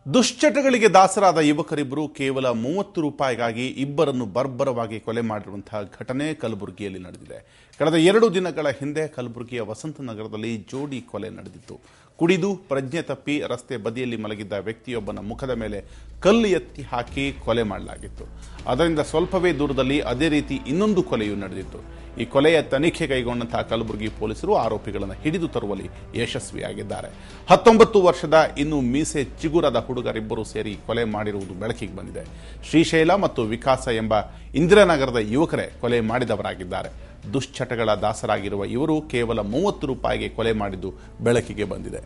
ದುಶ್ಚಟಗಳಿಗೆ ದಾಸರಾದ ಯುವಕರಿಬ್ಬರು ಕೇವಲ 30 ರೂಪಾಯಿಗಾಗಿ ಇಬ್ಬರನ್ನು ಬರ್ಬರವಾಗಿ ಕೊಲೆ ಮಾಡಿರುವಂತಹ ಘಟನೆ ಕಲಬುರಗಿಯಲ್ಲಿ ನಡೆದಿದೆ. ಕಳೆದ 2 ದಿನಗಳ ಹಿಂದೆ ಕಲಬುರಗಿಯ ವಸಂತನಗರದಲ್ಲಿ ಜೋಡಿ ಕೊಲೆ ನಡೆದಿತ್ತು. ಕುಡಿದು ಪ್ರಜ್ಞೆ ತಪ್ಪಿ ರಸ್ತೆ ಬದಿಯಲ್ಲಿ ಮಲಗಿದ್ದ ವ್ಯಕ್ತಿಯೊಬ್ಬನ ಮುಖದ ಮೇಲೆ ಕಲ್ಲು ಎತ್ತಿ ಹಾಕಿ ಕೊಲೆ ಮಾಡಲಾಗಿತ್ತು. ಅದರಿಂದ ಸ್ವಲ್ಪವೇ ದೂರದಲ್ಲಿ ಅದೇ ರೀತಿ ಇನ್ನೊಂದು ಕೊಲೆಯೂ ನಡೆದಿತ್ತು. ಈ ಕೊಲೆಯ ತನಿಖೆ ಕೈಗೊಂಡಂತಹ ಕಲಬುರಗಿ ಪೊಲೀಸರು ಆರೋಪಿಗಳನ್ನು ಹಿಡಿದು ತರುವಲ್ಲಿ ಯಶಸ್ವಿಯಾಗಿದ್ದಾರೆ. 19 ವರ್ಷದ ಇನ್ನು ಮೀಸೆ ಚಿಗುರದ ಹುಡುಗರಿಬ್ಬರು ಸೇರಿ ಕೊಲೆ ಮಾಡಿರುವುದು ಬೆಳಕಿಗೆ ಬಂದಿದೆ. ಶ್ರೀಶೈಲ ಮತ್ತು ವಿಕಾಸ ಎಂಬ ಇಂದಿರಾನಗರದ ಯುವಕರೇ ಕೊಲೆ ಮಾಡಿದವರಾಗಿದ್ದಾರೆ. ದುಶ್ಚಟಗಳ ದಾಸರಾಗಿರುವ ಇವರು ಕೇವಲ 30 ರೂಪಾಯಿಗೆ ಕೊಲೆ ಮಾಡಿದ್ದು ಬೆಳಕಿಗೆ ಬಂದಿದೆ.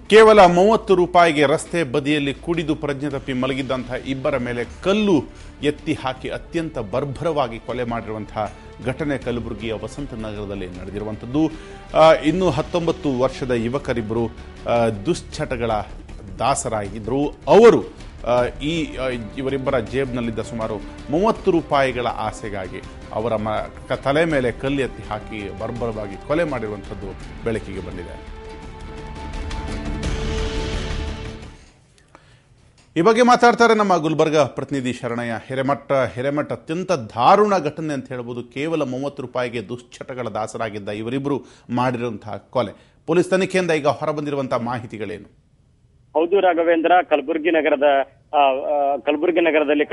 ಕೇವಲ 30 ರೂಪಾಯಿಗೆ ರಸ್ತೆ ಬದಿಯಲ್ಲಿ ಕುಡಿದು ಪ್ರಜ್ಞೆ ತಪ್ಪಿ ಮಲಗಿದ್ದಂತಹ ಇಬ್ಬರ ಮೇಲೆ ಕಲ್ಲು ಎತ್ತಿ ಹಾಕಿ ಅತ್ಯಂತ ಬರ್ಬರವಾಗಿ ಕೊಲೆ ಮಾಡಿರುವಂತಹ ಘಟನೆ ಕಲಬುರಗಿಯ ವಸಂತನಗರದಲ್ಲಿ ನಡೆದಿರುವಂಥದ್ದು. ಇನ್ನು 19 ವರ್ಷದ ಯುವಕರಿಬ್ಬರು ದುಶ್ಚಟಗಳ ದಾಸರಾಗಿದ್ದರು. ಅವರು ಇವರಿಬ್ಬರ ಜೇಬ್ನಲ್ಲಿದ್ದ ಸುಮಾರು 30 ರೂಪಾಯಿಗಳ ಆಸೆಗಾಗಿ ಅವರ ತಲೆ ಮೇಲೆ ಕಲ್ಲು ಎತ್ತಿ ಹಾಕಿ ಬರ್ಬರವಾಗಿ ಕೊಲೆ ಮಾಡಿರುವಂಥದ್ದು ಬೆಳಕಿಗೆ ಬಂದಿದೆ. ಈ ಬಗ್ಗೆ ಮಾತಾಡ್ತಾರೆ ನಮ್ಮ ಗುಲ್ಬರ್ಗ ಪ್ರತಿನಿಧಿ ಶರಣಯ್ಯ ಹಿರೇಮಠ. ಅತ್ಯಂತ ದಾರುಣ ಘಟನೆ ಅಂತ ಹೇಳ್ಬೋದು. ಕೇವಲ 30 ರೂಪಾಯಿಗೆ ದುಶ್ಚಟಗಳ ದಾಸರಾಗಿದ್ದ ಇವರಿಬ್ಬರು ಮಾಡಿರುವಂತಹ ಕೊಲೆ. ಪೊಲೀಸ್ ತನಿಖೆಯಿಂದ ಈಗ ಹೊರಬಂದಿರುವಂತಹ ಮಾಹಿತಿಗಳೇನು? ಹೌದು ರಾಘವೇಂದ್ರ, ಕಲಬುರಗಿ ನಗರದಲ್ಲಿ